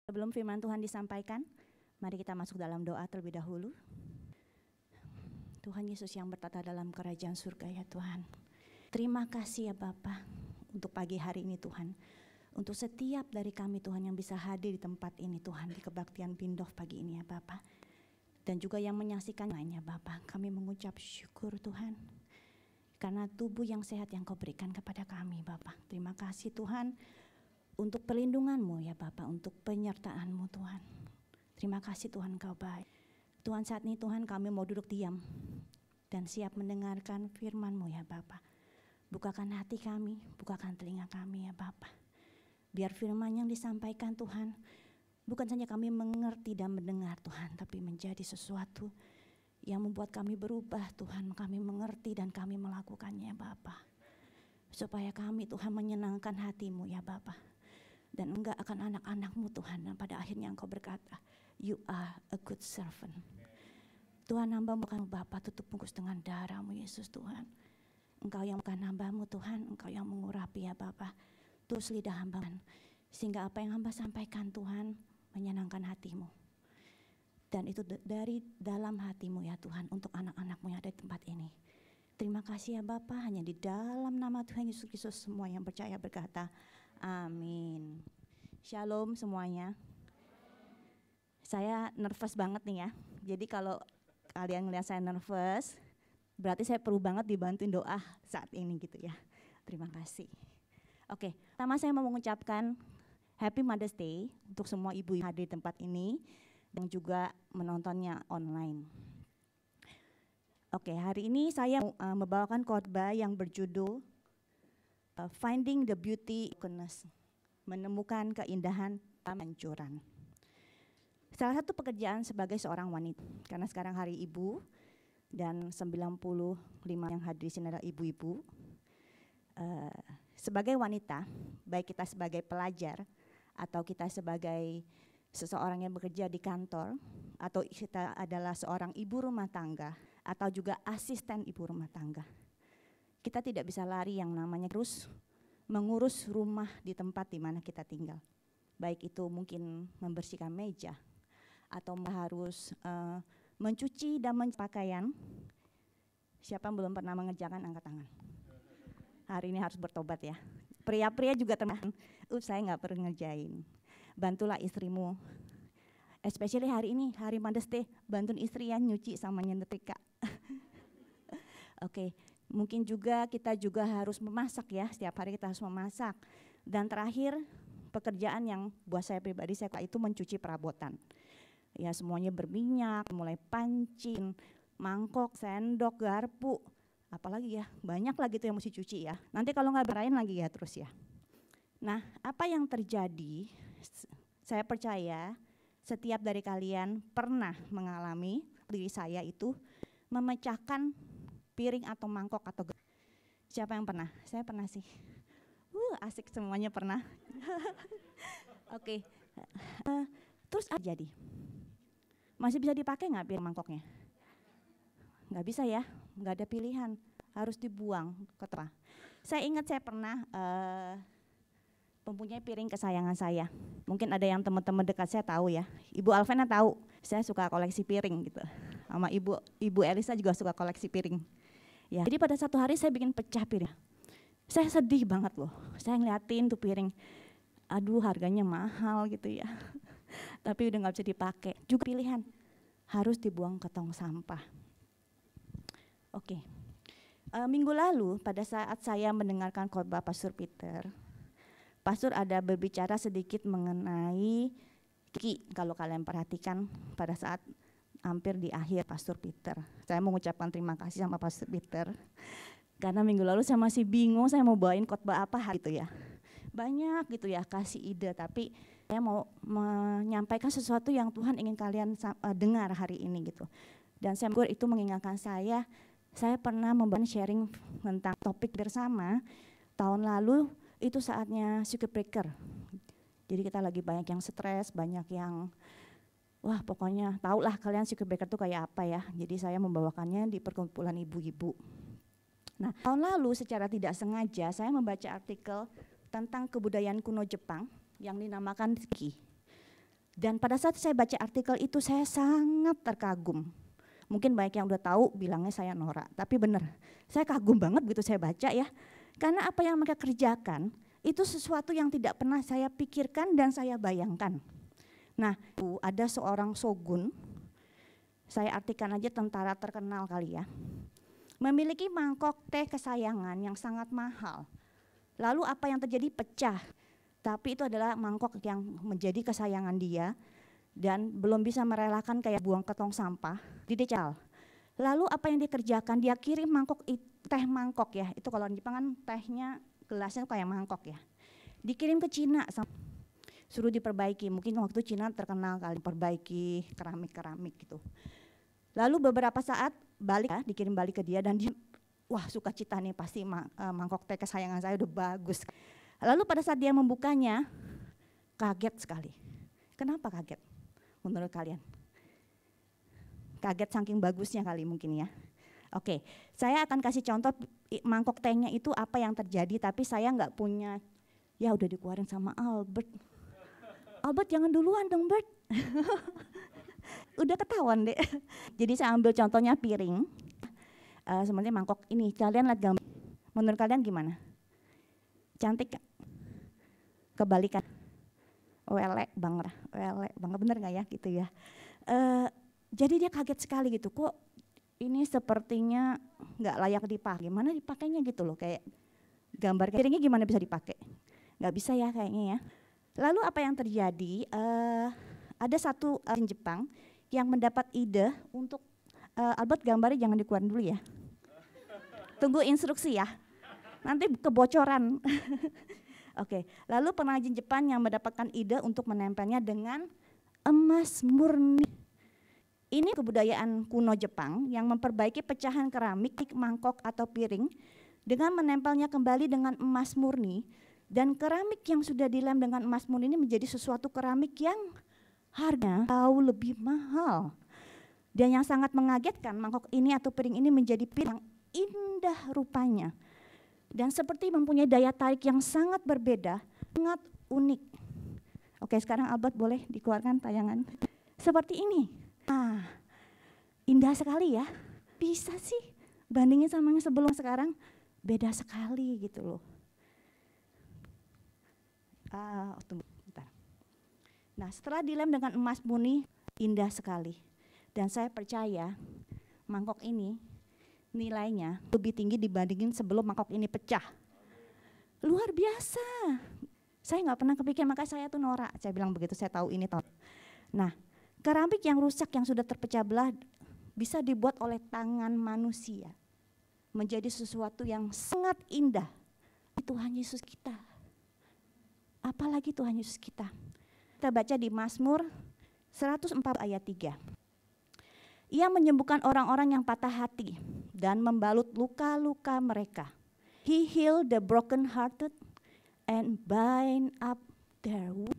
Sebelum firman Tuhan disampaikan, mari kita masuk dalam doa terlebih dahulu. Tuhan Yesus yang bertata dalam kerajaan surga ya Tuhan. Terima kasih ya Bapa untuk pagi hari ini Tuhan. Untuk setiap dari kami Tuhan yang bisa hadir di tempat ini Tuhan, di kebaktian Pindof pagi ini ya Bapa. Dan juga yang menyaksikan lainnya Bapa, kami mengucap syukur Tuhan. Karena tubuh yang sehat yang Kau berikan kepada kami Bapa. Terima kasih Tuhan. Untuk perlindungan-Mu ya Bapa, untuk penyertaan-Mu Tuhan. Terima kasih Tuhan Kau baik. Tuhan saat ini Tuhan kami mau duduk diam dan siap mendengarkan firman-Mu ya Bapa. Bukakan hati kami, bukakan telinga kami ya Bapa. Biar firman yang disampaikan Tuhan, bukan saja kami mengerti dan mendengar Tuhan, tapi menjadi sesuatu yang membuat kami berubah Tuhan. Kami mengerti dan kami melakukannya ya Bapa. Supaya kami Tuhan menyenangkan hati-Mu ya Bapa. Dan enggak akan anak-anak-Mu Tuhan. Dan pada akhirnya Engkau berkata, you are a good servant. Tuhan hamba-Mu kan Bapa tutup bungkus dengan darah-Mu Yesus Tuhan. Engkau yang bukan hamba-Mu Tuhan, Engkau yang mengurapi ya Bapa. Terus lidah hamba sehingga apa yang hamba sampaikan Tuhan menyenangkan hati-Mu. Dan itu dari dalam hati-Mu ya Tuhan untuk anak-anak-Mu yang ada di tempat ini. Terima kasih ya Bapa, hanya di dalam nama Tuhan Yesus Kristus semua yang percaya berkata amin. Shalom semuanya. Saya nervous banget nih ya. Jadi kalau kalian ngeliat saya nervous, berarti saya perlu banget dibantuin doa saat ini gitu ya. Terima kasih. Oke, pertama saya mau mengucapkan Happy Mother's Day untuk semua ibu yang hadir di tempat ini dan juga menontonnya online. Oke, hari ini saya membawakan khotbah yang berjudul Finding the Beauty in Brokenness, menemukan keindahan dalam kehancuran. Salah satu pekerjaan sebagai seorang wanita, karena sekarang hari ibu dan 95 yang hadir di sini adalah ibu-ibu. Sebagai wanita, baik kita sebagai pelajar atau kita sebagai seseorang yang bekerja di kantor, atau kita adalah seorang ibu rumah tangga atau juga asisten ibu rumah tangga. Kita tidak bisa lari yang namanya terus mengurus rumah di tempat di mana kita tinggal. Baik itu mungkin membersihkan meja atau harus mencuci dan pakaian. Siapa yang belum pernah mengerjakan angkat tangan? Hari ini harus bertobat ya. Pria-pria juga teman. Saya nggak pernah ngerjain. Bantulah istrimu. Especially hari ini, hari Mother's Day, bantuin istri ya nyuci sama nyetrika. Oke. Mungkin juga kita juga harus memasak ya, setiap hari kita harus memasak. Dan terakhir pekerjaan yang buat saya pribadi saya itu mencuci perabotan. Ya semuanya berminyak, mulai pancing, mangkok, sendok, garpu, apalagi ya banyak lagi tuh yang mesti cuci ya. Nanti kalau nggak berain lagi ya terus ya. Nah apa yang terjadi, saya percaya setiap dari kalian pernah mengalami diri saya itu memecahkan piring atau mangkok atau siapa yang pernah? Saya pernah sih. Asik semuanya pernah. Oke. Terus apa jadi? Masih bisa dipakai nggak piring mangkoknya? Nggak bisa ya, nggak ada pilihan, harus dibuang ke tempat. Saya ingat saya pernah mempunyai piring kesayangan saya. Mungkin ada yang teman-teman dekat saya tahu ya. Ibu Alvena tahu, saya suka koleksi piring gitu. Sama Ibu Elisa juga suka koleksi piring. Ya, jadi pada satu hari saya bikin pecah piring. Saya sedih banget loh. Saya ngeliatin tuh piring. Aduh, harganya mahal gitu ya. Tapi udah nggak bisa dipakai. Juga pilihan harus dibuang ke tong sampah. Oke. Minggu lalu pada saat saya mendengarkan khotbah Pastor Peter, Pastor ada berbicara sedikit mengenai Kiki. Kalau kalian perhatikan pada saat hampir di akhir Pastor Peter. Saya mengucapkan terima kasih sama Pastor Peter. Karena minggu lalu saya masih bingung saya mau bawain khotbah apa gitu ya. Banyak gitu ya kasih ide, tapi saya mau menyampaikan sesuatu yang Tuhan ingin kalian dengar hari ini gitu. Dan saya itu mengingatkan saya pernah membangun sharing tentang topik bersama tahun lalu itu saatnya circuit breaker. Jadi kita lagi banyak yang stres, banyak yang wah pokoknya tahulah kalian circuit breaker itu kayak apa ya. Jadi saya membawakannya di perkumpulan ibu-ibu. Nah tahun lalu secara tidak sengaja saya membaca artikel tentang kebudayaan kuno Jepang yang dinamakan Kiki. Dan pada saat saya baca artikel itu saya sangat terkagum. Mungkin banyak yang udah tahu bilangnya saya norak, tapi benar. Saya kagum banget begitu saya baca ya. Karena apa yang mereka kerjakan itu sesuatu yang tidak pernah saya pikirkan dan saya bayangkan. Nah, ada seorang shogun, saya artikan aja tentara terkenal kali ya, memiliki mangkok teh kesayangan yang sangat mahal. Lalu apa yang terjadi? Pecah. Tapi itu adalah mangkok yang menjadi kesayangan dia dan belum bisa merelakan kayak buang ke tong sampah, didecal. Lalu apa yang dikerjakan? Dia kirim teh mangkok ya, itu kalau di Jepang kan tehnya gelasnya kayak mangkok ya. Dikirim ke Cina, suruh diperbaiki. Mungkin waktu Cina terkenal kali perbaiki keramik gitu. Lalu beberapa saat balik ya, dikirim balik ke dia dan dia, wah sukacita nih pasti mangkok teh kesayangan saya udah bagus. Lalu pada saat dia membukanya, kaget sekali. Kenapa kaget menurut kalian? Kaget saking bagusnya kali mungkin ya. Oke, saya akan kasih contoh mangkok tehnya itu apa yang terjadi, tapi saya nggak punya, ya udah dikeluarin sama Albert. Albert jangan duluan dong Bert. Udah ketahuan deh. Jadi saya ambil contohnya piring. Sebenarnya mangkok ini, kalian lihat gambar. Menurut kalian gimana? Cantik gak? Kebalikan. Welek banget, bener gak ya gitu ya. Jadi dia kaget sekali gitu, kok ini sepertinya gak layak dipakai. Gimana dipakainya gitu loh, kayak gambar piringnya gimana bisa dipakai? Gak bisa ya kayaknya ya. Lalu apa yang terjadi, ada satu Jepang yang mendapat ide untuk, Albert gambarnya jangan dikeluarin dulu ya. Tunggu instruksi ya. Nanti kebocoran. Oke, lalu pengrajin Jepang yang mendapatkan ide untuk menempelnya dengan emas murni. Ini kebudayaan kuno Jepang yang memperbaiki pecahan keramik, mangkok atau piring dengan menempelnya kembali dengan emas murni, dan keramik yang sudah dilem dengan emas murni ini menjadi sesuatu keramik yang harganya jauh lebih mahal. Dan yang sangat mengagetkan, mangkok ini atau piring ini menjadi piring yang indah rupanya. Dan seperti mempunyai daya tarik yang sangat berbeda, sangat unik. Oke, sekarang Albert boleh dikeluarkan tayangan. Seperti ini. Nah, indah sekali ya. Bisa sih bandingin sama yang sebelum sekarang, beda sekali gitu loh. Tunggu bentar. Nah, setelah dilem dengan emas murni, indah sekali. Dan saya percaya mangkok ini nilainya lebih tinggi dibandingin sebelum mangkok ini pecah. Luar biasa. Saya nggak pernah kepikir, makanya saya tuh norak. Saya bilang begitu, saya tahu ini tahu. Nah, keramik yang rusak yang sudah terpecah belah bisa dibuat oleh tangan manusia menjadi sesuatu yang sangat indah. Tuhan Yesus kita. Apalagi Tuhan Yesus kita. Kita baca di Mazmur 104 ayat 3. Ia menyembuhkan orang-orang yang patah hati dan membalut luka-luka mereka. He healed the broken-hearted and bind up their wound.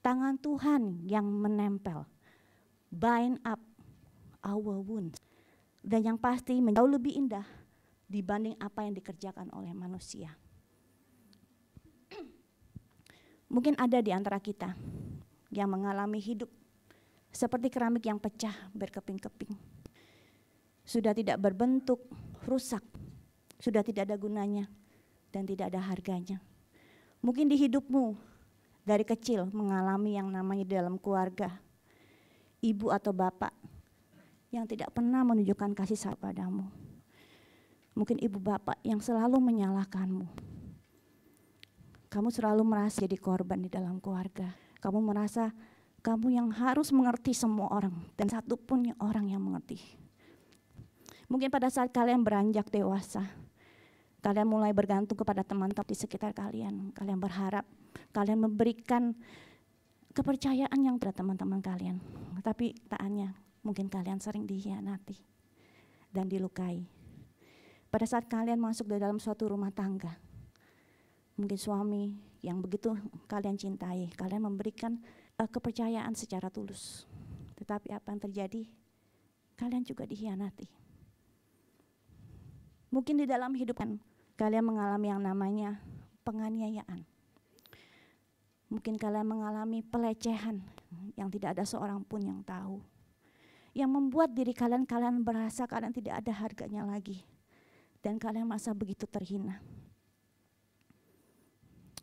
Tangan Tuhan yang menempel, bind up our wounds. Dan yang pasti jauh lebih indah dibanding apa yang dikerjakan oleh manusia. Mungkin ada di antara kita yang mengalami hidup seperti keramik yang pecah berkeping-keping. Sudah tidak berbentuk, rusak, sudah tidak ada gunanya dan tidak ada harganya. Mungkin di hidupmu dari kecil mengalami yang namanya dalam keluarga, ibu atau bapak yang tidak pernah menunjukkan kasih sayang padamu. Mungkin ibu bapak yang selalu menyalahkanmu. Kamu selalu merasa jadi korban di dalam keluarga. Kamu merasa kamu yang harus mengerti semua orang dan satu pun orang yang mengerti. Mungkin pada saat kalian beranjak dewasa, kalian mulai bergantung kepada teman-teman di sekitar kalian. Kalian berharap, kalian memberikan kepercayaan yang pada teman-teman kalian. Tapi taannya mungkin kalian sering dikhianati dan dilukai. Pada saat kalian masuk di dalam suatu rumah tangga, mungkin suami yang begitu kalian cintai, kalian memberikan kepercayaan secara tulus. Tetapi apa yang terjadi? Kalian juga dikhianati. Mungkin di dalam hidup kalian mengalami yang namanya penganiayaan. Mungkin kalian mengalami pelecehan yang tidak ada seorang pun yang tahu. Yang membuat diri kalian berasa kalian tidak ada harganya lagi. Dan kalian merasa begitu terhina.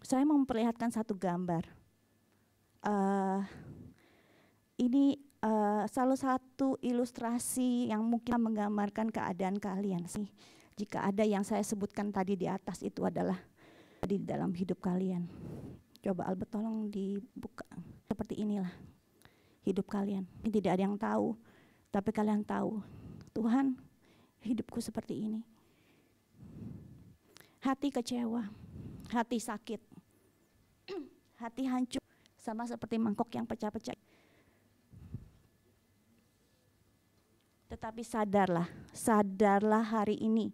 Saya mau memperlihatkan satu gambar. Ini salah satu ilustrasi yang mungkin menggambarkan keadaan kalian sih. Jika ada yang saya sebutkan tadi di atas itu adalah di dalam hidup kalian. Coba Albert tolong dibuka. Seperti inilah hidup kalian. Tidak ada yang tahu, tapi kalian tahu. Tuhan, hidupku seperti ini. Hati kecewa, hati sakit, hati hancur, sama seperti mangkok yang pecah-pecah. Tetapi sadarlah hari ini.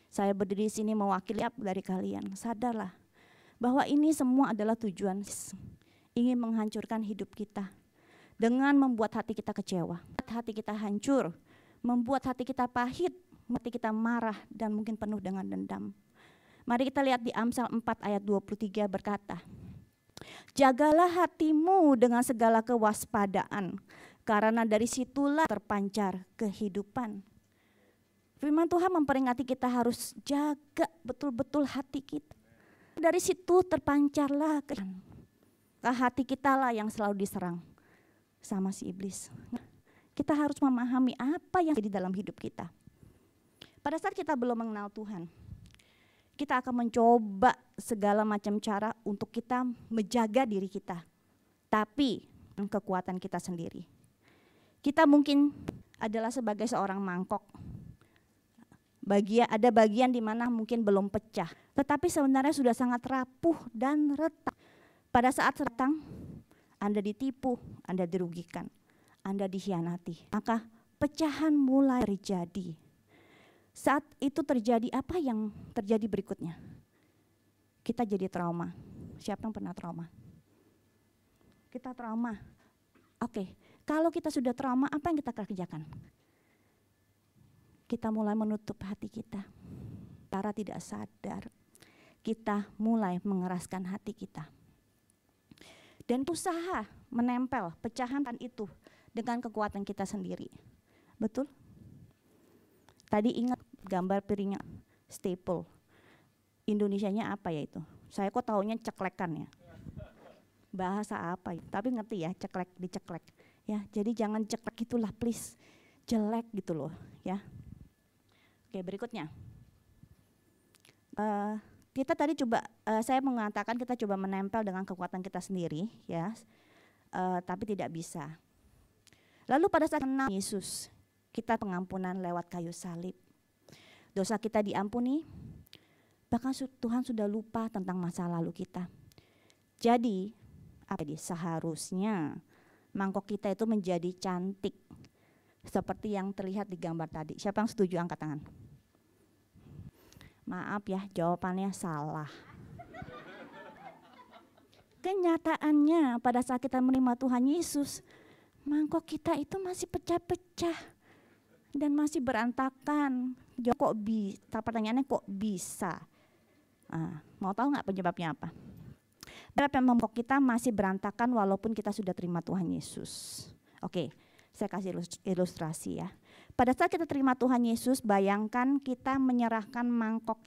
Saya berdiri di sini mewakili dari kalian. Sadarlah bahwa ini semua adalah tujuan ingin menghancurkan hidup kita. Dengan membuat hati kita kecewa, hati kita hancur, membuat hati kita pahit, hati kita marah dan mungkin penuh dengan dendam. Mari kita lihat di Amsal 4 ayat 23 berkata, jagalah hatimu dengan segala kewaspadaan, karena dari situlah terpancar kehidupan. Firman Tuhan memperingati kita harus jaga betul-betul hati kita. Dari situ terpancarlah hati kita lah yang selalu diserang sama si iblis. Kita harus memahami apa yang ada di dalam hidup kita. Pada saat kita belum mengenal Tuhan, kita akan mencoba segala macam cara untuk kita menjaga diri kita. Tapi kekuatan kita sendiri. Kita mungkin adalah sebagai seorang mangkok. Ada bagian di mana mungkin belum pecah. Tetapi sebenarnya sudah sangat rapuh dan retak. Pada saat datang, Anda ditipu, Anda dirugikan, Anda dikhianati. Maka pecahan mulai terjadi. Saat itu terjadi, apa yang terjadi berikutnya? Kita jadi trauma. Siapa yang pernah trauma? Kita trauma. Oke, kalau kita sudah trauma, apa yang kita kerjakan? Kita mulai menutup hati kita. Secara tidak sadar, kita mulai mengeraskan hati kita. Dan usaha menempel pecahan itu dengan kekuatan kita sendiri. Betul? Tadi ingat gambar piringnya staple. Indonesianya apa ya itu? Saya kok taunya ceklekan ya. Bahasa apa ya? Tapi ngerti ya, diceklek. Ya, jadi jangan ceklek itulah please. Jelek gitu loh, ya. Oke, berikutnya. Kita tadi coba saya mengatakan kita coba menempel dengan kekuatan kita sendiri, ya. Tapi tidak bisa. Lalu pada saat kenal Yesus, kita pengampunan lewat kayu salib. Dosa kita diampuni, bahkan Tuhan sudah lupa tentang masa lalu kita. Jadi, seharusnya mangkok kita itu menjadi cantik. Seperti yang terlihat di gambar tadi. Siapa yang setuju angkat tangan? Maaf ya, jawabannya salah. Kenyataannya pada saat kita menerima Tuhan Yesus, mangkok kita itu masih pecah-pecah. Dan masih berantakan. Pertanyaannya kok bisa? Mau tahu nggak penyebabnya apa? Berapa mangkok kita masih berantakan walaupun kita sudah terima Tuhan Yesus. Oke, saya kasih ilustrasi ya. Pada saat kita terima Tuhan Yesus, bayangkan kita menyerahkan mangkok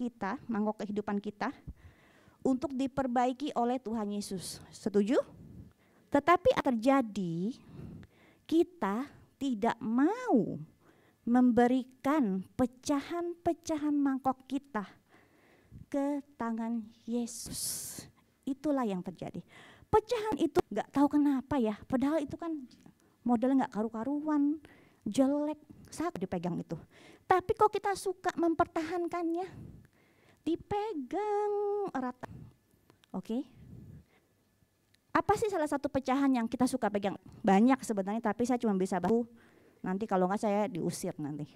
kehidupan kita untuk diperbaiki oleh Tuhan Yesus. Setuju? Tetapi terjadi kita tidak mau memberikan pecahan-pecahan mangkok kita ke tangan Yesus. Itulah yang terjadi. Pecahan itu gak tahu kenapa ya, padahal itu kan modelnya gak karu-karuan, jelek, saat dipegang itu. Tapi kok kita suka mempertahankannya, dipegang erat. Oke. Apa sih salah satu pecahan yang kita suka pegang? Banyak sebenarnya, tapi saya cuma bisa bahas. Nanti kalau enggak saya diusir nanti.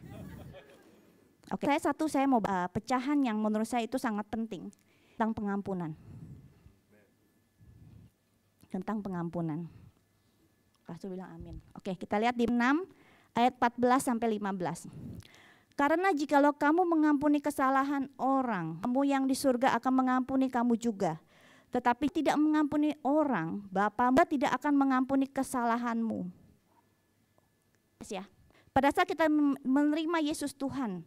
Oke, saya mau pecahan yang menurut saya itu sangat penting tentang pengampunan. Tentang pengampunan. Pastor bilang amin. Oke, kita lihat di 6 ayat 14 sampai 15. Karena jikalau kamu mengampuni kesalahan orang, kamu yang di surga akan mengampuni kamu juga. Tetapi tidak mengampuni orang, Bapamu tidak akan mengampuni kesalahanmu. Ya. Pada saat kita menerima Yesus Tuhan,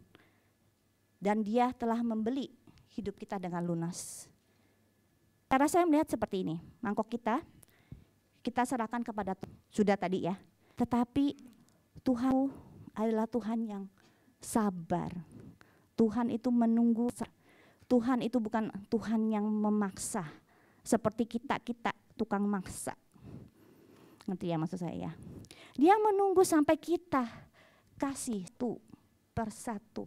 dan Dia telah membeli hidup kita dengan lunas. Karena saya melihat seperti ini, mangkok kita serahkan kepada Tuhan. Sudah tadi ya. Tetapi Tuhan adalah Tuhan yang sabar. Tuhan itu menunggu. Tuhan itu bukan Tuhan yang memaksa. Seperti kita tukang maksa. Ngerti ya maksud saya ya. Dia menunggu sampai kita kasih satu persatu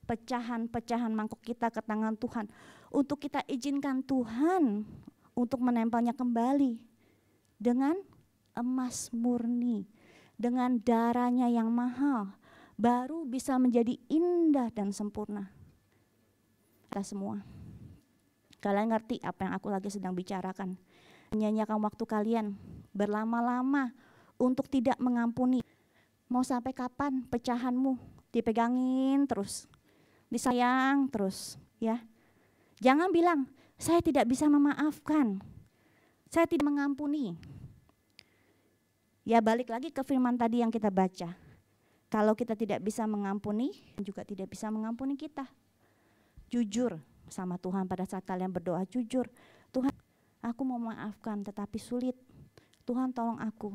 pecahan-pecahan mangkok kita ke tangan Tuhan, untuk kita izinkan Tuhan untuk menempelnya kembali dengan emas murni, dengan darahnya yang mahal, baru bisa menjadi indah dan sempurna. Kita semua, kalian ngerti apa yang aku lagi sedang bicarakan? Menyanyiakan waktu kalian berlama-lama untuk tidak mengampuni. Mau sampai kapan pecahanmu dipegangin terus, disayang terus ya. Jangan bilang saya tidak bisa memaafkan, saya tidak mengampuni. Ya balik lagi ke firman tadi yang kita baca. Kalau kita tidak bisa mengampuni, juga tidak bisa mengampuni kita. Jujur sama Tuhan pada saat kalian berdoa, jujur. Tuhan, aku mau memaafkan tetapi sulit. Tuhan tolong aku.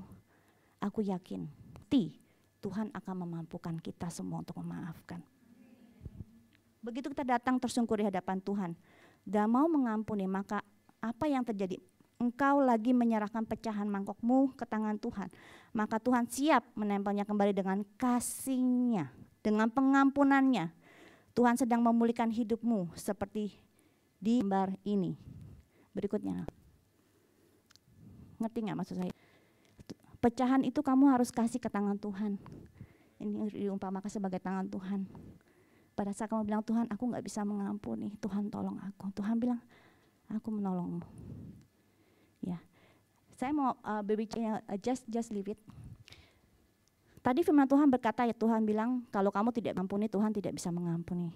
Aku yakin Tuhan akan memampukan kita semua untuk memaafkan. Begitu kita datang tersungkur di hadapan Tuhan dan mau mengampuni, maka apa yang terjadi? Engkau lagi menyerahkan pecahan mangkokmu ke tangan Tuhan. Maka Tuhan siap menempelnya kembali dengan kasih-Nya, dengan pengampunannya. Tuhan sedang memulihkan hidupmu seperti di gambar ini. Berikutnya. Ngerti gak maksud saya? Pecahan itu kamu harus kasih ke tangan Tuhan. Ini diumpamakan sebagai tangan Tuhan. Pada saat kamu bilang, Tuhan aku gak bisa mengampuni, Tuhan tolong aku. Tuhan bilang, aku menolongmu. Ya, saya mau berbicara, just leave it. Tadi firman Tuhan berkata ya, Tuhan bilang kalau kamu tidak mengampuni, Tuhan tidak bisa mengampuni.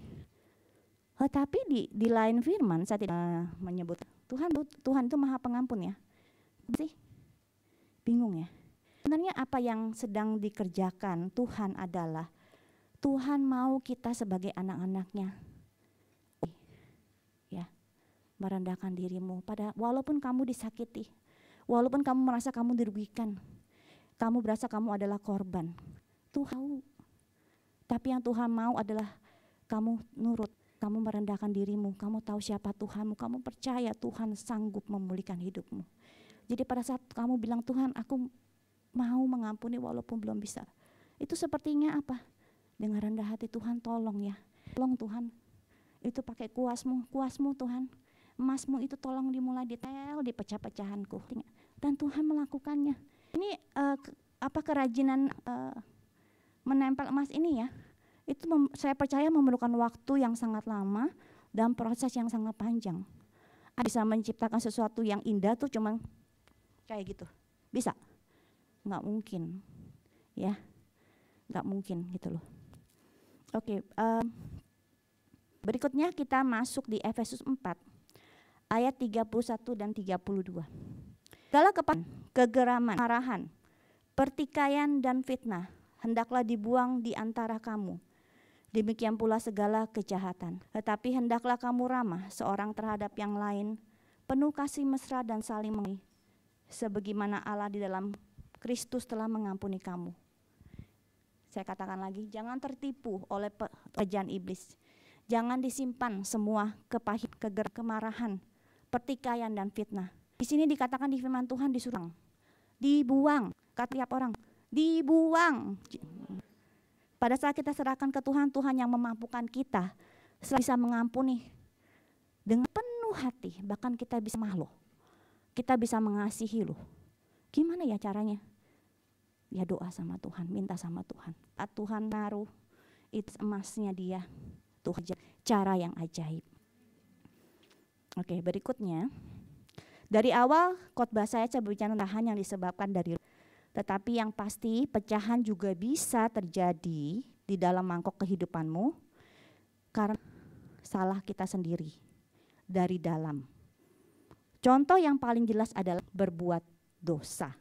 Tapi di lain firman saya tidak menyebut Tuhan itu maha pengampun ya. Sih bingung ya. Sebenarnya apa yang sedang dikerjakan Tuhan adalah Tuhan mau kita sebagai anak-anaknya ya, merendahkan dirimu walaupun kamu disakiti, walaupun kamu merasa kamu dirugikan, kamu berasa kamu adalah korban. Tuhan, tapi yang Tuhan mau adalah kamu nurut, kamu merendahkan dirimu, kamu tahu siapa Tuhanmu, kamu percaya Tuhan sanggup memulihkan hidupmu. Jadi pada saat kamu bilang, Tuhan aku mau mengampuni walaupun belum bisa, itu sepertinya apa? Dengan rendah hati, Tuhan tolong ya, tolong Tuhan, itu pakai kuasmu Tuhan, emasmu itu tolong dimulai detail di pecah-pecahanku, dan Tuhan melakukannya. Ini kerajinan menempel emas ini ya, itu saya percaya memerlukan waktu yang sangat lama dan proses yang sangat panjang. Bisa menciptakan sesuatu yang indah tuh cuma kayak gitu, bisa? Nggak mungkin, ya, nggak mungkin gitu loh. Oke, berikutnya kita masuk di Efesus 4 ayat 31 dan 32. Segala kegeraman, marahan, pertikaian dan fitnah hendaklah dibuang di antara kamu. Demikian pula segala kejahatan. Tetapi hendaklah kamu ramah seorang terhadap yang lain, penuh kasih mesra dan saling mengampuni, sebagaimana Allah di dalam Kristus telah mengampuni kamu. Saya katakan lagi, jangan tertipu oleh pekerjaan iblis. Jangan disimpan semua kemarahan, pertikaian dan fitnah. Di sini dikatakan di firman Tuhan disuruh dibuang. Kata tiap orang, dibuang. Pada saat kita serahkan ke Tuhan, Tuhan yang memampukan kita bisa mengampuni dengan penuh hati. Bahkan kita bisa loh, kita bisa mengasihi loh. Gimana ya caranya? Ya doa sama Tuhan, minta sama Tuhan. Tuhan taruh itu emasnya dia, Tuhan cara yang ajaib. Oke, berikutnya dari awal khotbah saya berbicara tentang yang disebabkan dari, tetapi yang pasti pecahan juga bisa terjadi di dalam mangkok kehidupanmu karena salah kita sendiri dari dalam. Contoh yang paling jelas adalah berbuat dosa.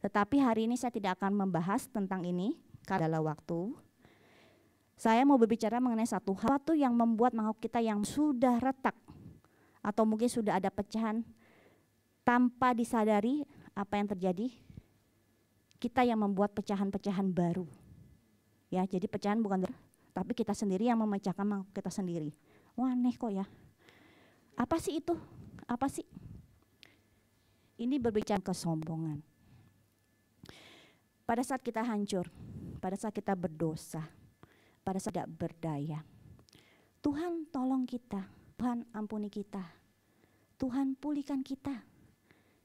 Tetapi hari ini saya tidak akan membahas tentang ini karena adalah waktu. Saya mau berbicara mengenai satu hal yang membuat mangkok kita yang sudah retak atau mungkin sudah ada pecahan tanpa disadari apa yang terjadi. Kita yang membuat pecahan-pecahan baru. Ya, jadi pecahan bukan tapi kita sendiri yang memecahkan mangkok kita sendiri. Wah, aneh kok ya. Apa sih itu? Apa sih? Ini berbicara kesombongan. Pada saat kita hancur, pada saat kita berdosa, pada saat tidak berdaya, Tuhan tolong kita, Tuhan ampuni kita, Tuhan pulihkan kita.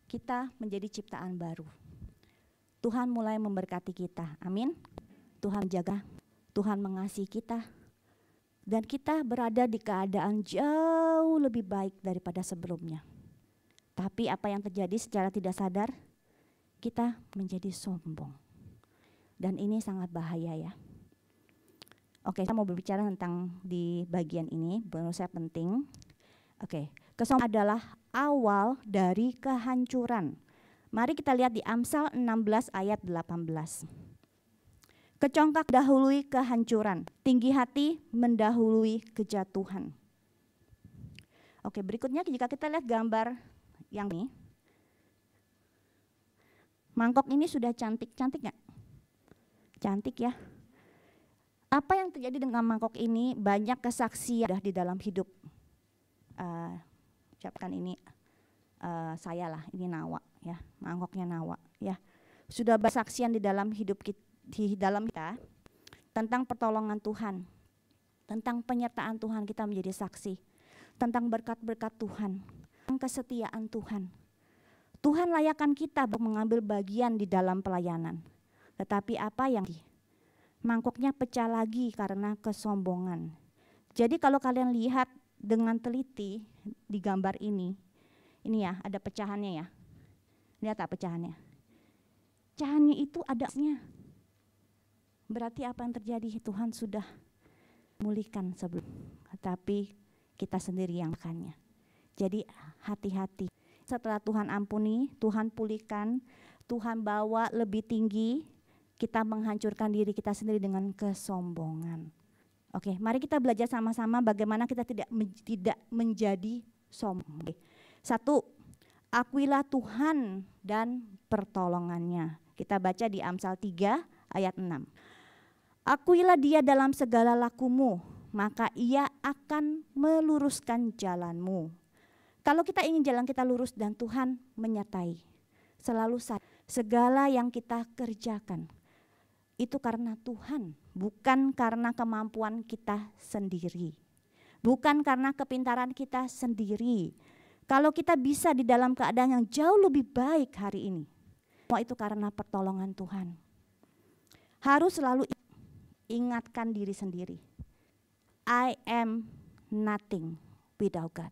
Kita menjadi ciptaan baru. Tuhan mulai memberkati kita, amin. Tuhan jaga, Tuhan mengasihi kita, dan kita berada di keadaan jauh lebih baik daripada sebelumnya. Tapi apa yang terjadi secara tidak sadar, kita menjadi sombong. Dan ini sangat bahaya ya. Oke, saya mau berbicara tentang di bagian ini, menurut saya penting. Oke, kesombongan adalah awal dari kehancuran. Mari kita lihat di Amsal 16 ayat 18. Kecongkak dahului kehancuran, tinggi hati mendahului kejatuhan. Oke, berikutnya jika kita lihat gambar yang ini, mangkok ini sudah cantik nggak? Cantik ya. Apa yang terjadi dengan mangkok ini? Banyak kesaksian di dalam hidup. Ucapkan ini saya lah, ini Nawa ya, mangkoknya Nawa ya. Sudah bersaksian di dalam hidup kita tentang pertolongan Tuhan, tentang penyertaan Tuhan, kita menjadi saksi tentang berkat-berkat Tuhan, kesetiaan Tuhan. Tuhan layakkan kita mengambil bagian di dalam pelayanan. Tetapi apa yang mangkoknya pecah lagi karena kesombongan. Jadi kalau kalian lihat dengan teliti di gambar ini ya ada pecahannya ya. Lihat tak pecahannya? Pecahannya itu adanya. Berarti apa yang terjadi? Tuhan sudah memulihkan sebelum, tetapi kita sendiri yang makannya. Jadi hati-hati. Setelah Tuhan ampuni, Tuhan pulihkan, Tuhan bawa lebih tinggi, kita menghancurkan diri kita sendiri dengan kesombongan. Oke, mari kita belajar sama-sama bagaimana kita tidak menjadi sombong. 1, akuilah Tuhan dan pertolongannya. Kita baca di Amsal 3 ayat 6. Akuilah Dia dalam segala lakumu, maka Ia akan meluruskan jalanmu. Kalau kita ingin jalan kita lurus dan Tuhan menyertai, selalu segala yang kita kerjakan itu karena Tuhan, bukan karena kemampuan kita sendiri, bukan karena kepintaran kita sendiri. Kalau kita bisa di dalam keadaan yang jauh lebih baik hari ini, semua itu karena pertolongan Tuhan. Harus selalu ingatkan diri sendiri, I am nothing without God.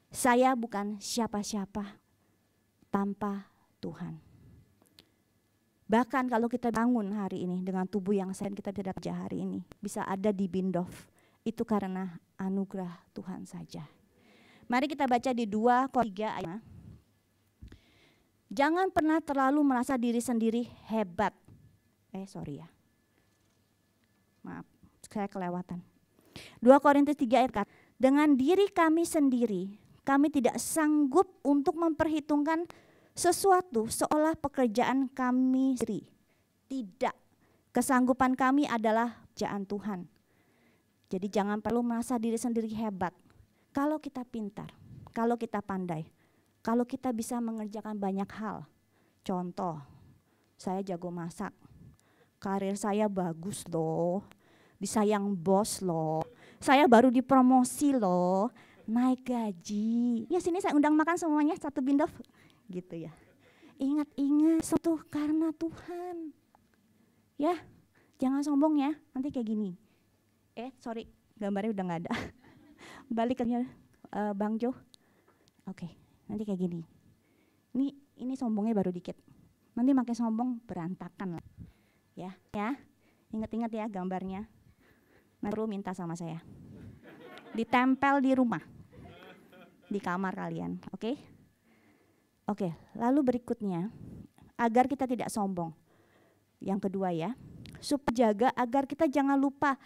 Saya bukan siapa-siapa tanpa Tuhan. Bahkan kalau kita bangun hari ini dengan tubuh yang sehat, kita tidak kerja hari ini, bisa ada di Bindof, itu karena anugerah Tuhan saja. Mari kita baca di 2 Korintus 3 ayat. Jangan pernah terlalu merasa diri sendiri hebat. Maaf, saya kelewatan. 2 Korintus 3 ayat 4. Dengan diri kami sendiri, kami tidak sanggup untuk memperhitungkan sesuatu seolah pekerjaan kami sendiri. Tidak. Kesanggupan kami adalah pekerjaan Tuhan. Jadi jangan perlu merasa diri sendiri hebat. Kalau kita pintar, kalau kita pandai, kalau kita bisa mengerjakan banyak hal. Contoh, saya jago masak. Karir saya bagus loh. Disayang bos loh. Saya baru dipromosi loh. Naik gaji. Ya sini saya undang makan semuanya satu Bindof. Gitu ya. Ingat-ingat itu karena Tuhan. Ya, jangan sombong ya. Nanti kayak gini. Sorry, gambarnya udah nggak ada. Balik ke Bang Jo. Oke, nanti kayak gini. Ini sombongnya baru dikit. Nanti makin sombong berantakan lah. Ya. Ingat-ingat ya gambarnya. Nanti perlu minta sama saya. Ditempel di rumah. di kamar kalian, oke? Oke, lalu berikutnya, agar kita tidak sombong. Yang kedua ya, supaya jaga agar kita jangan lupa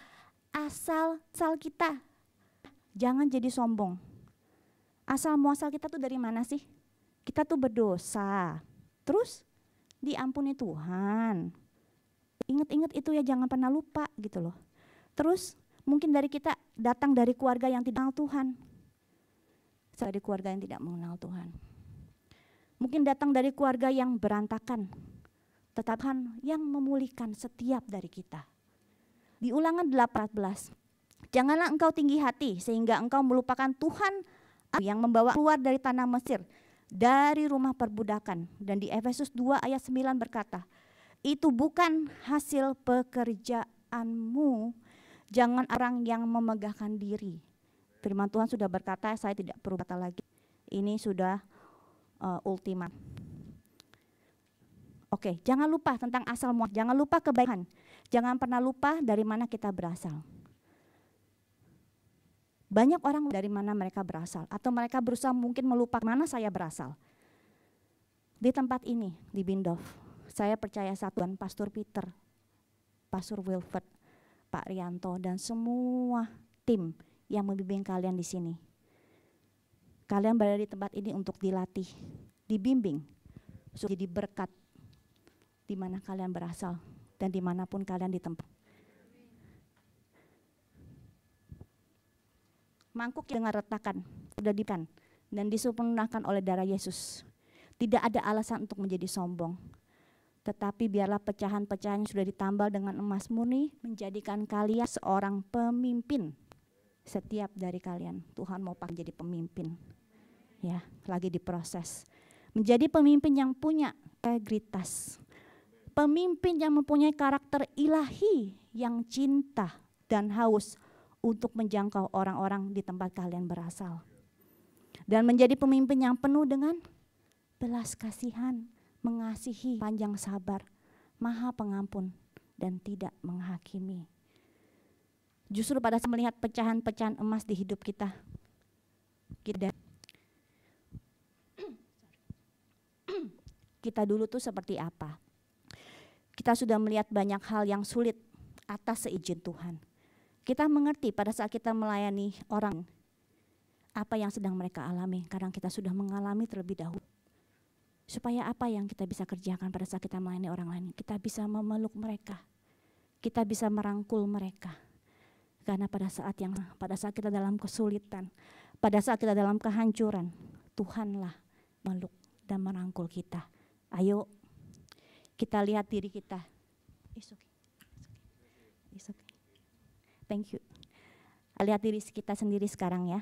asal kita. Jangan jadi sombong. Asal muasal kita tuh dari mana sih? Kita tuh berdosa. Terus diampuni Tuhan. Ingat-ingat itu ya, jangan pernah lupa gitu loh. Terus mungkin dari kita datang dari keluarga yang tidak mengenal Tuhan. Dari keluarga yang tidak mengenal Tuhan. Mungkin datang dari keluarga yang berantakan. Tetapi Tuhan yang memulihkan setiap dari kita. Di Ulangan 18, janganlah engkau tinggi hati sehingga engkau melupakan Tuhan yang membawa keluar dari tanah Mesir, dari rumah perbudakan. Dan di Efesus 2 ayat 9 berkata, itu bukan hasil pekerjaanmu, jangan orang yang memegahkan diri. Firman Tuhan sudah berkata, saya tidak perlu kata lagi. Ini sudah ultimat. Oke, jangan lupa tentang asal muasal, jangan lupa kebaikan. Jangan pernah lupa dari mana kita berasal. Banyak orang dari mana mereka berasal, atau mereka berusaha mungkin melupakan mana saya berasal. Di tempat ini, di Bindhof, saya percaya satuan Pastor Peter, Pastor Wilford, Pak Rianto, dan semua tim yang membimbing kalian di sini. Kalian berada di tempat ini untuk dilatih, dibimbing, supaya jadi berkat di mana kalian berasal dan dimanapun kalian di tempat. Mangkuk dengan retakan, sudah dikan dan disempurnakan oleh darah Yesus. Tidak ada alasan untuk menjadi sombong. Tetapi biarlah pecahan-pecahan yang sudah ditambal dengan emas murni menjadikan kalian seorang pemimpin. Setiap dari kalian Tuhan mau pakai jadi pemimpin. Ya, lagi diproses. Menjadi pemimpin yang punya integritas. Pemimpin yang mempunyai karakter ilahi, yang cinta dan haus untuk menjangkau orang-orang di tempat kalian berasal. Dan menjadi pemimpin yang penuh dengan belas kasihan, mengasihi, panjang sabar, maha pengampun, dan tidak menghakimi. Justru pada saat melihat pecahan-pecahan emas di hidup kita dulu tuh seperti apa? Kita sudah melihat banyak hal yang sulit atas seizin Tuhan. Kita mengerti pada saat kita melayani orang, apa yang sedang mereka alami, karena kita sudah mengalami terlebih dahulu. Supaya apa yang kita bisa kerjakan pada saat kita melayani orang lain, kita bisa memeluk mereka, kita bisa merangkul mereka. Karena pada saat kita dalam kesulitan, pada saat kita dalam kehancuran, Tuhanlah meluk dan merangkul kita. Ayo kita lihat diri kita. It's okay. It's okay. Thank you. Lihat diri kita sendiri sekarang ya.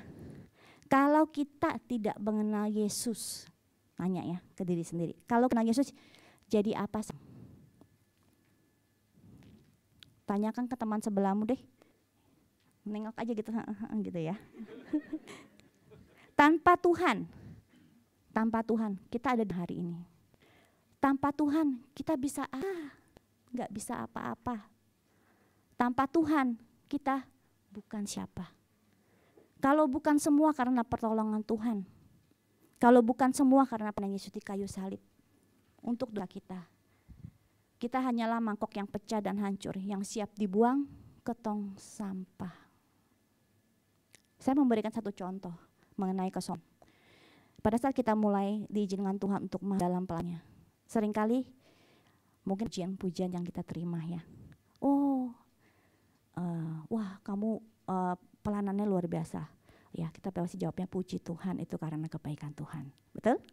Kalau kita tidak mengenal Yesus, tanya ya ke diri sendiri. Kalau kenal Yesus, jadi apa? Tanyakan ke teman sebelahmu deh. Nengok aja gitu, gitu ya. Tanpa Tuhan kita ada di hari ini. Tanpa Tuhan kita bisa nggak bisa apa-apa. Tanpa Tuhan kita bukan siapa. Kalau bukan semua karena pertolongan Tuhan. Kalau bukan semua karena penang Yesus di kayu salib untuk dosa kita. Kita hanyalah mangkok yang pecah dan hancur, yang siap dibuang ke tong sampah. Saya memberikan satu contoh mengenai kesombongan. Pada saat kita mulai diizinkan Tuhan untuk masuk dalam pelannya, seringkali mungkin pujian yang kita terima ya. Wah kamu pelanannya luar biasa. Ya kita pasti jawabnya puji Tuhan, itu karena kebaikan Tuhan. Betul?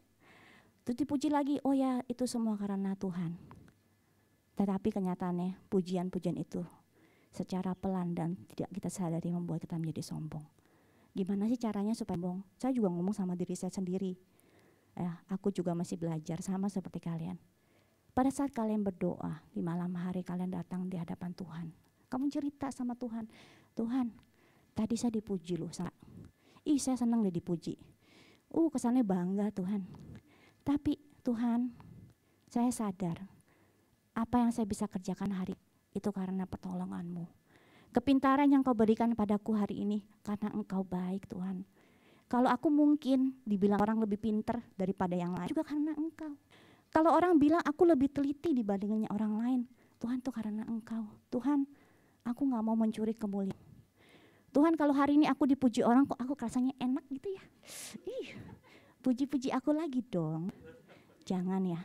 Terus dipuji lagi, oh ya itu semua karena Tuhan. Tetapi kenyataannya pujian-pujian itu secara pelan dan tidak kita sadari membuat kita menjadi sombong. Gimana sih caranya supaya sombong? Saya juga ngomong sama diri saya sendiri. Aku juga masih belajar sama seperti kalian. Pada saat kalian berdoa di malam hari, kalian datang di hadapan Tuhan. Kamu cerita sama Tuhan, Tuhan tadi saya dipuji loh. Saya senang deh dipuji. Kesannya bangga Tuhan. Tapi Tuhan, saya sadar apa yang saya bisa kerjakan hari itu karena pertolongan-Mu. Kepintaran yang Kau berikan padaku hari ini karena Engkau baik Tuhan. Kalau aku mungkin dibilang orang lebih pintar daripada yang lain, juga karena Engkau. Kalau orang bilang aku lebih teliti dibandingnya orang lain, Tuhan itu karena Engkau. Tuhan, aku gak mau mencuri kemuliaan. Tuhan, kalau hari ini aku dipuji orang, kok aku rasanya enak gitu ya. Puji-puji aku lagi dong. Jangan ya,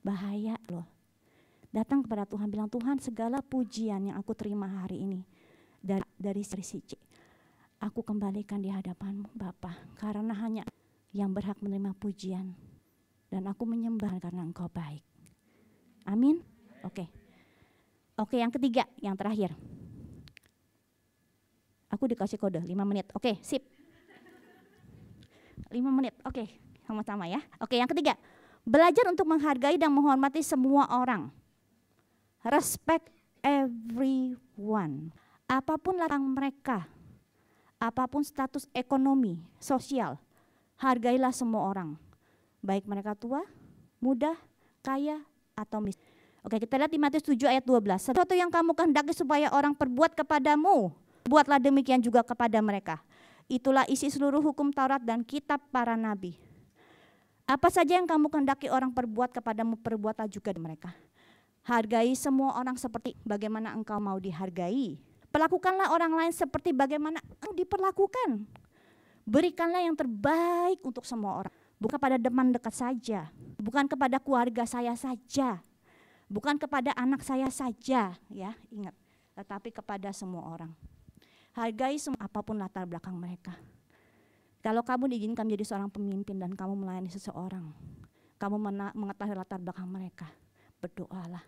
bahaya loh. Datang kepada Tuhan, bilang, Tuhan, segala pujian yang aku terima hari ini dari si C, aku kembalikan di hadapan-Mu Bapa, karena hanya yang berhak menerima pujian, dan aku menyembah karena Engkau baik. Amin. Oke, yang ketiga, yang terakhir. Aku dikasih kode 5 menit. Oke, sip. 5 menit. Oke, sama-sama ya. Oke, yang ketiga, belajar untuk menghargai dan menghormati semua orang. Respect everyone. Apapun latar mereka, apapun status ekonomi, sosial, hargailah semua orang. Baik mereka tua, muda, kaya, atau miskin. Oke, kita lihat di Matius 7 ayat 12. Sesuatu yang kamu kehendaki supaya orang perbuat kepadamu, buatlah demikian juga kepada mereka. Itulah isi seluruh hukum Taurat dan kitab para nabi. Apa saja yang kamu kehendaki orang perbuat kepadamu, perbuatlah juga mereka. Hargai semua orang seperti bagaimana engkau mau dihargai. Perlakukanlah orang lain seperti bagaimana engkau diperlakukan. Berikanlah yang terbaik untuk semua orang. Bukan kepada teman dekat saja, bukan kepada keluarga saya saja, bukan kepada anak saya saja, ya ingat, tetapi kepada semua orang. Hargai semua apapun latar belakang mereka. Kalau kamu diizinkan menjadi seorang pemimpin dan kamu melayani seseorang, kamu mengetahui latar belakang mereka, berdoalah,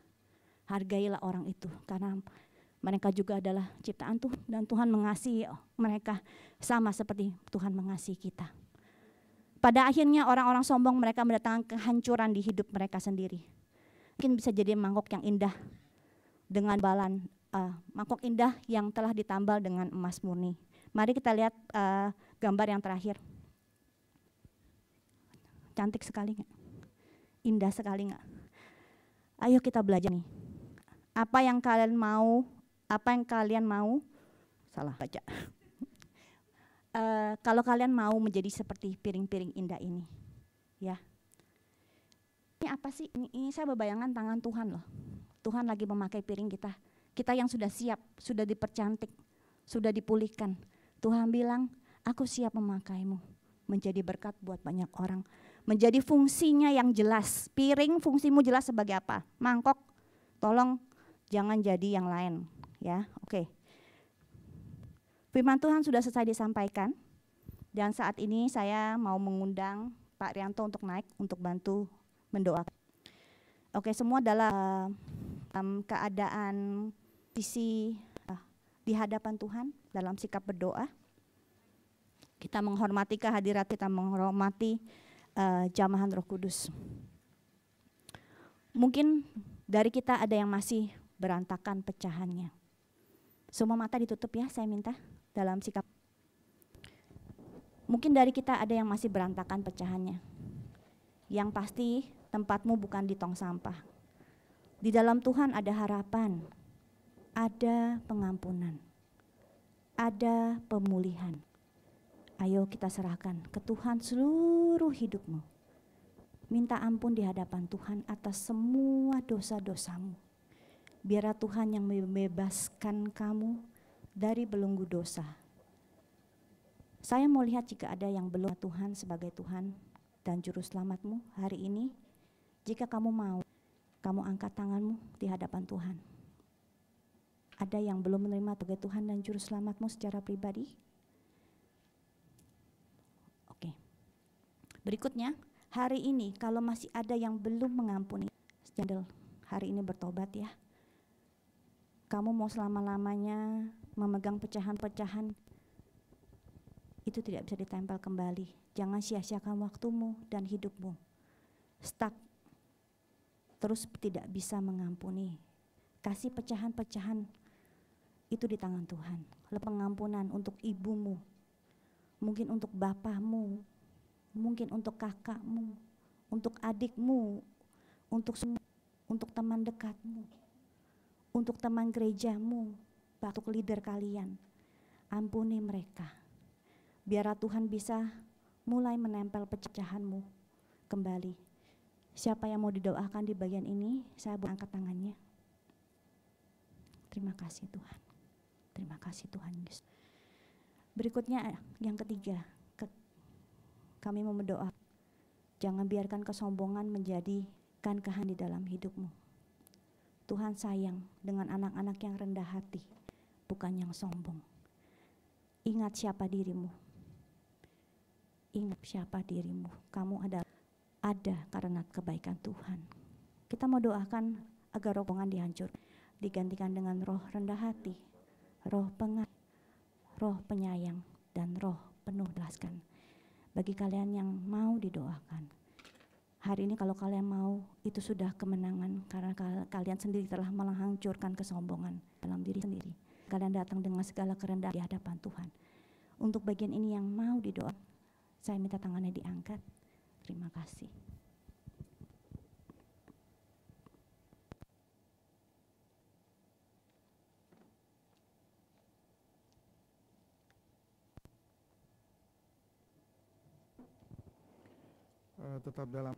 hargailah orang itu, karena mereka juga adalah ciptaan Tuhan dan Tuhan mengasihi mereka sama seperti Tuhan mengasihi kita. Pada akhirnya orang-orang sombong mereka mendatangkan kehancuran di hidup mereka sendiri. Mungkin bisa jadi mangkok yang indah dengan balan, mangkok indah yang telah ditambal dengan emas murni. Mari kita lihat gambar yang terakhir. Cantik sekali nggak? Indah sekali nggak? Ayo kita belajar nih. Apa yang kalian mau, salah baca. Kalau kalian mau menjadi seperti piring-piring indah ini, ya. Ini apa sih? Ini saya berbayangan tangan Tuhan loh. Tuhan lagi memakai piring kita. Kita yang sudah siap, sudah dipercantik, sudah dipulihkan. Tuhan bilang, aku siap memakaimu menjadi berkat buat banyak orang. Menjadi fungsinya yang jelas. Piring fungsimu jelas sebagai apa? Mangkok, tolong jangan jadi yang lain. Ya, oke. Firman Tuhan sudah selesai disampaikan. Dan saat ini saya mau mengundang Pak Rianto untuk naik untuk bantu mendoakan. Oke, semua dalam keadaan sisi di hadapan Tuhan dalam sikap berdoa. Kita menghormati kehadirat, kita menghormati jamahan Roh Kudus. Mungkin dari kita ada yang masih berantakan pecahannya. Semua mata ditutup ya, saya minta dalam sikap. Mungkin dari kita ada yang masih berantakan pecahannya. Yang pasti tempatmu bukan di tong sampah. Di dalam Tuhan ada harapan, ada pengampunan, ada pemulihan. Ayo kita serahkan ke Tuhan seluruh hidupmu. Minta ampun di hadapan Tuhan atas semua dosa-dosamu. Biarlah Tuhan yang membebaskan kamu dari belenggu dosa. Saya mau lihat jika ada yang belum Tuhan sebagai Tuhan dan Juru Selamatmu hari ini. Jika kamu mau, kamu angkat tanganmu di hadapan Tuhan. Ada yang belum menerima sebagai Tuhan dan Juru Selamatmu secara pribadi? Oke. Berikutnya, hari ini kalau masih ada yang belum mengampuni, hari ini bertobat ya. Kamu mau selama-lamanya memegang pecahan-pecahan, itu tidak bisa ditempel kembali. Jangan sia-siakan waktumu dan hidupmu. Stuck, terus tidak bisa mengampuni. Kasih pecahan-pecahan itu di tangan Tuhan. Pengampunan untuk ibumu, mungkin untuk bapakmu, mungkin untuk kakakmu, untuk adikmu, untuk teman dekatmu, untuk teman gerejamu, untuk leader kalian. Ampuni mereka. Biarlah Tuhan bisa mulai menempel pecahanmu kembali. Siapa yang mau didoakan di bagian ini, saya boleh angkat tangannya. Terima kasih Tuhan. Terima kasih Tuhan Yesus. Berikutnya yang ketiga, kami mau berdoa. Jangan biarkan kesombongan menjadikan kehancuran di dalam hidupmu. Tuhan sayang dengan anak-anak yang rendah hati, bukan yang sombong. Ingat siapa dirimu. Ingat siapa dirimu. Kamu ada karena kebaikan Tuhan. Kita mau doakan agar roh sombongan dihancur, digantikan dengan roh rendah hati, roh pengasih, roh penyayang, dan roh penuh belaskan. Bagi kalian yang mau didoakan, hari ini kalau kalian mau, itu sudah kemenangan karena kalian sendiri telah menghancurkan kesombongan dalam diri sendiri. Kalian datang dengan segala kerendahan di hadapan Tuhan. Untuk bagian ini yang mau didoakan, saya minta tangannya diangkat. Terima kasih. Tetap dalam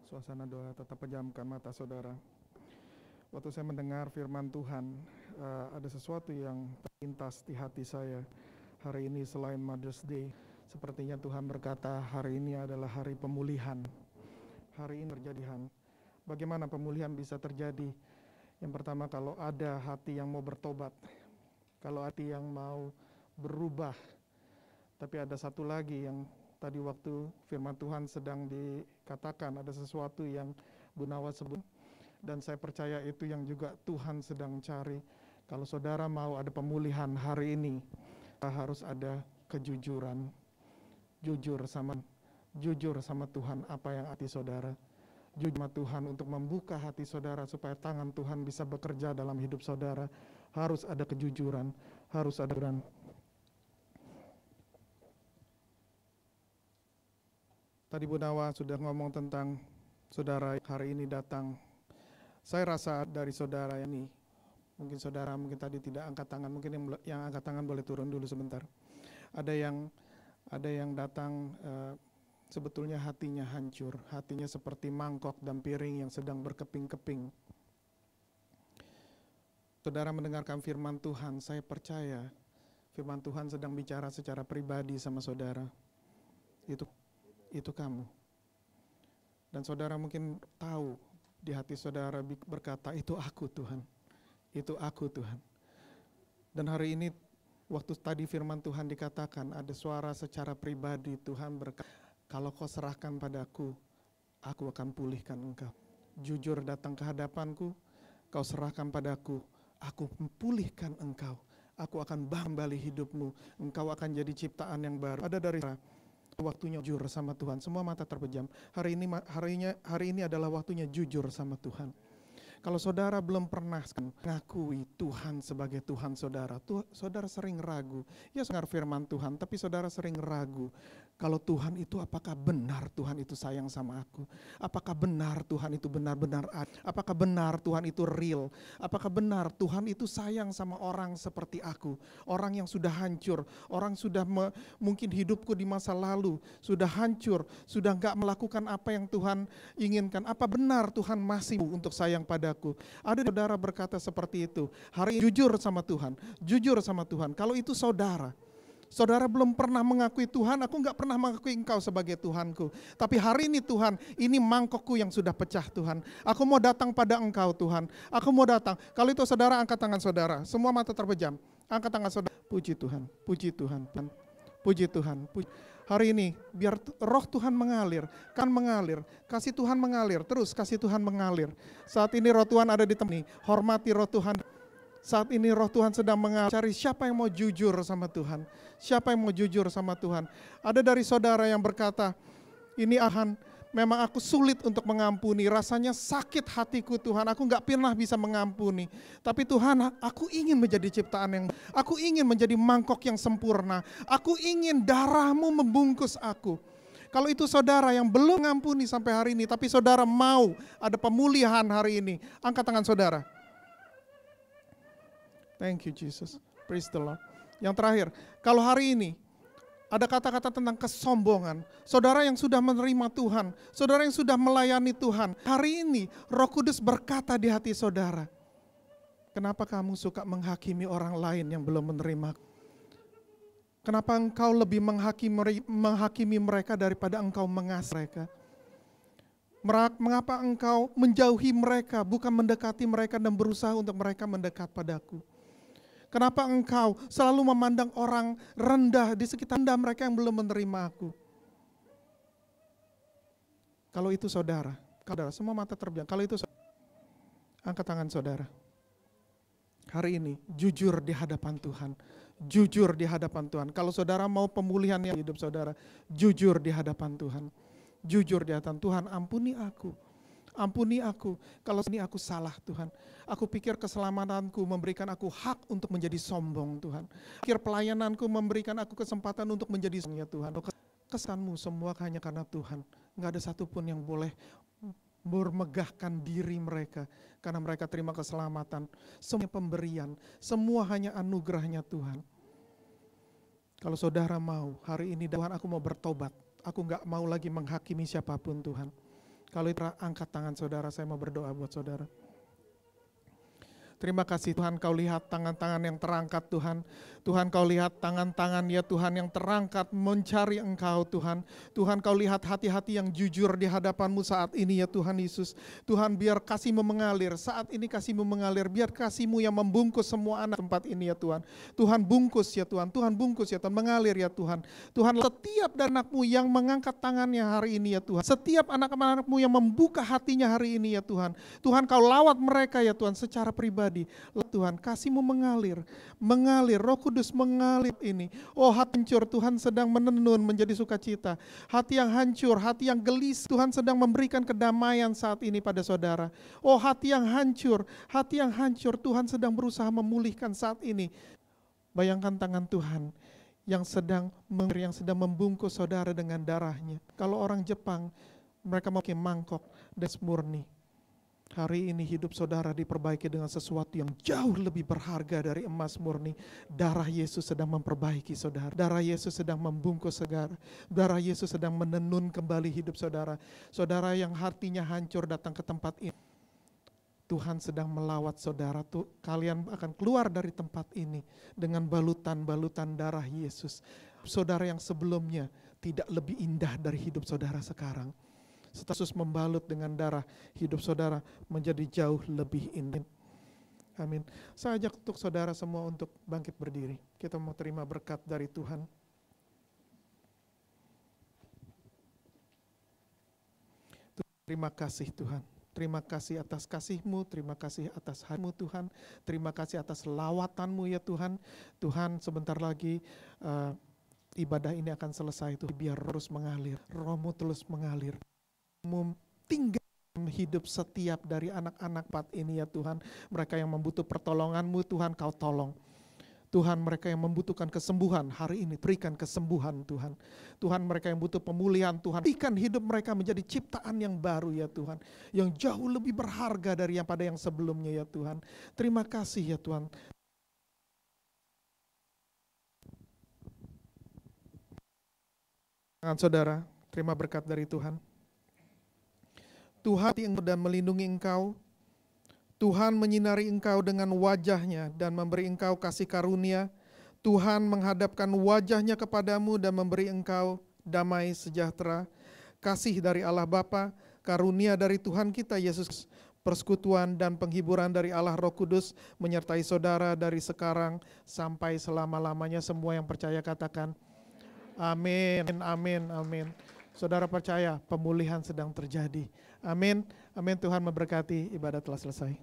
suasana doa, tetap pejamkan mata saudara. Waktu saya mendengar firman Tuhan, ada sesuatu yang terlintas di hati saya. Hari ini selain Mother's Day, sepertinya Tuhan berkata hari ini adalah hari pemulihan. Hari ini terjadi. Bagaimana pemulihan bisa terjadi? Yang pertama, kalau ada hati yang mau bertobat, kalau hati yang mau berubah. Tapi ada satu lagi yang tadi waktu firman Tuhan sedang dikatakan, ada sesuatu yang Bu Nawa sebut, dan saya percaya itu yang juga Tuhan sedang cari. Kalau saudara mau ada pemulihan hari ini, harus ada kejujuran, jujur sama Tuhan apa yang hati saudara, jujur sama Tuhan untuk membuka hati saudara supaya tangan Tuhan bisa bekerja dalam hidup saudara. Harus ada kejujuran, harus ada kejujuran. Tadi Bu Nawa sudah ngomong tentang saudara hari ini datang. Saya rasa dari saudara ini, mungkin tadi tidak angkat tangan, mungkin yang angkat tangan boleh turun dulu sebentar. Ada yang datang sebetulnya hatinya hancur, hatinya seperti mangkok dan piring yang sedang berkeping-keping. Saudara mendengarkan firman Tuhan, saya percaya firman Tuhan sedang bicara secara pribadi sama saudara. Itu kamu. Dan saudara mungkin tahu di hati saudara berkata, itu aku Tuhan. Itu aku Tuhan. Dan hari ini waktu tadi firman Tuhan dikatakan, ada suara secara pribadi Tuhan berkata, kalau kau serahkan padaku, aku akan pulihkan engkau. Jujur datang ke hadapanku, kau serahkan padaku, aku pulihkan engkau. Aku akan kembali hidupmu, engkau akan jadi ciptaan yang baru. Ada dari waktunya jujur sama Tuhan. Semua mata terpejam. Hari ini adalah waktunya jujur sama Tuhan. Kalau saudara belum pernah mengakui Tuhan sebagai Tuhan saudara, saudara sering ragu. Ya dengar firman Tuhan, tapi saudara sering ragu. Kalau Tuhan itu apakah benar Tuhan itu sayang sama aku? Apakah benar Tuhan itu benar-benar ada? Apakah benar Tuhan itu real? Apakah benar Tuhan itu sayang sama orang seperti aku? Orang yang sudah hancur, orang sudah mungkin hidupku di masa lalu sudah hancur, sudah gak melakukan apa yang Tuhan inginkan. Apa benar Tuhan masih untuk sayang padaku? Ada saudara berkata seperti itu. Hari ini jujur sama Tuhan, jujur sama Tuhan. Kalau itu saudara belum pernah mengakui Tuhan, aku gak pernah mengakui engkau sebagai Tuhanku. Tapi hari ini Tuhan, ini mangkokku yang sudah pecah Tuhan. Aku mau datang pada engkau Tuhan. Aku mau datang. Kalau itu saudara, angkat tangan saudara. Semua mata terpejam. Angkat tangan saudara. Puji Tuhan, puji Tuhan. Puji Tuhan. Hari ini biar roh Tuhan mengalir, kan mengalir. Kasih Tuhan mengalir, terus kasih Tuhan mengalir. Saat ini roh Tuhan ada di tempat ini. Hormati roh Tuhan. Saat ini roh Tuhan sedang mencari siapa yang mau jujur sama Tuhan. Siapa yang mau jujur sama Tuhan. Ada dari saudara yang berkata, ini Ahan, memang aku sulit untuk mengampuni. Rasanya sakit hatiku Tuhan, aku gak pernah bisa mengampuni. Tapi Tuhan, aku ingin menjadi ciptaan yang, aku ingin menjadi mangkok yang sempurna. Aku ingin darah-Mu membungkus aku. Kalau itu saudara yang belum mengampuni sampai hari ini, tapi saudara mau ada pemulihan hari ini, angkat tangan saudara. Thank you Jesus. Praise the Lord. Yang terakhir, kalau hari ini Ada kata-kata tentang kesombongan. Saudara yang sudah menerima Tuhan, saudara yang sudah melayani Tuhan, hari ini Roh Kudus berkata di hati saudara, kenapa kamu suka menghakimi orang lain yang belum menerima? Kenapa engkau lebih menghakimi mereka daripada engkau mengasihi mereka? Mengapa engkau menjauhi mereka, bukan mendekati mereka dan berusaha untuk mereka mendekat padaku? Kenapa engkau selalu memandang orang rendah di sekitar mereka yang belum menerima aku? Kalau itu saudara, semua mata terbiang. Kalau itu saudara, angkat tangan saudara. Hari ini jujur di hadapan Tuhan. Jujur di hadapan Tuhan. Kalau saudara mau pemulihan yang hidup saudara, jujur di hadapan Tuhan. Jujur di hadapan Tuhan, ampuni aku. Ampuni aku, kalau ini aku salah Tuhan. Aku pikir keselamatanku memberikan aku hak untuk menjadi sombong Tuhan. Pikir pelayananku memberikan aku kesempatan untuk menjadi sombong ya Tuhan. Kesanmu semua hanya karena Tuhan. Gak ada satupun yang boleh bermegahkan diri mereka. Karena mereka terima keselamatan. Semua pemberian, semua hanya anugerahnya Tuhan. Kalau saudara mau, hari ini Tuhan aku mau bertobat. Aku gak mau lagi menghakimi siapapun Tuhan. Kalau itu angkat tangan saudara, saya mau berdoa buat saudara. Terima kasih Tuhan, kau lihat tangan-tangan yang terangkat Tuhan. Tuhan kau lihat tangan-tangan ya Tuhan yang terangkat mencari Engkau Tuhan. Tuhan kau lihat hati-hati yang jujur di hadapan-Mu saat ini ya Tuhan Yesus. Tuhan biar kasih-Mu mengalir, saat ini kasih-Mu mengalir. Biar kasih-Mu yang membungkus semua anak tempat ini ya Tuhan. Tuhan bungkus ya Tuhan, Tuhan bungkus ya Tuhan, mengalir ya Tuhan. Tuhan setiap anak-Mu yang mengangkat tangannya hari ini ya Tuhan. Setiap anak-anak-Mu yang membuka hatinya hari ini ya Tuhan. Tuhan kau lawat mereka ya Tuhan secara pribadi. Tuhan kasih-Mu mengalir, Roh Kudus mengalir ini. Oh hati hancur Tuhan sedang menenun menjadi sukacita. Hati yang hancur, hati yang gelis Tuhan sedang memberikan kedamaian saat ini pada saudara. Oh hati yang hancur Tuhan sedang berusaha memulihkan saat ini. Bayangkan tangan Tuhan yang sedang membungkus saudara dengan darahnya. Kalau orang Jepang mereka mau pakai mangkok dan murni. Hari ini hidup saudara diperbaiki dengan sesuatu yang jauh lebih berharga dari emas murni. Darah Yesus sedang memperbaiki saudara. Darah Yesus sedang membungkus saudara. Darah Yesus sedang menenun kembali hidup saudara. Saudara yang hatinya hancur datang ke tempat ini. Tuhan sedang melawat saudara. Kalian akan keluar dari tempat ini dengan balutan-balutan darah Yesus. Saudara yang sebelumnya tidak lebih indah dari hidup saudara sekarang. Yesus membalut dengan darah, hidup saudara menjadi jauh lebih indah. Amin. Saya ajak untuk saudara semua untuk bangkit berdiri. Kita mau terima berkat dari Tuhan. Terima kasih Tuhan. Terima kasih atas kasih-Mu, terima kasih atas hati-Mu Tuhan. Terima kasih atas lawatan-Mu ya Tuhan. Tuhan sebentar lagi ibadah ini akan selesai Tuhan. Biar terus mengalir, Roh-Mu terus mengalir. Tinggal hidup setiap dari anak-anak pat ini ya Tuhan. Mereka yang membutuhkan pertolongan-Mu Tuhan kau tolong. Tuhan mereka yang membutuhkan kesembuhan hari ini berikan kesembuhan Tuhan. Tuhan mereka yang butuh pemulihan Tuhan. Berikan hidup mereka menjadi ciptaan yang baru ya Tuhan. Yang jauh lebih berharga dari yang sebelumnya ya Tuhan. Terima kasih ya Tuhan. Saudara, terima berkat dari Tuhan. Tuhan yang sudah melindungi engkau, Tuhan menyinari engkau dengan wajahnya dan memberi engkau kasih karunia. Tuhan menghadapkan wajahnya kepadamu dan memberi engkau damai sejahtera. Kasih dari Allah Bapa, karunia dari Tuhan kita Yesus, persekutuan dan penghiburan dari Allah Roh Kudus menyertai saudara dari sekarang sampai selama-lamanya. Semua yang percaya katakan amin, amin, amin. Saudara percaya pemulihan sedang terjadi. Amin. Amin. Tuhan memberkati, ibadah telah selesai.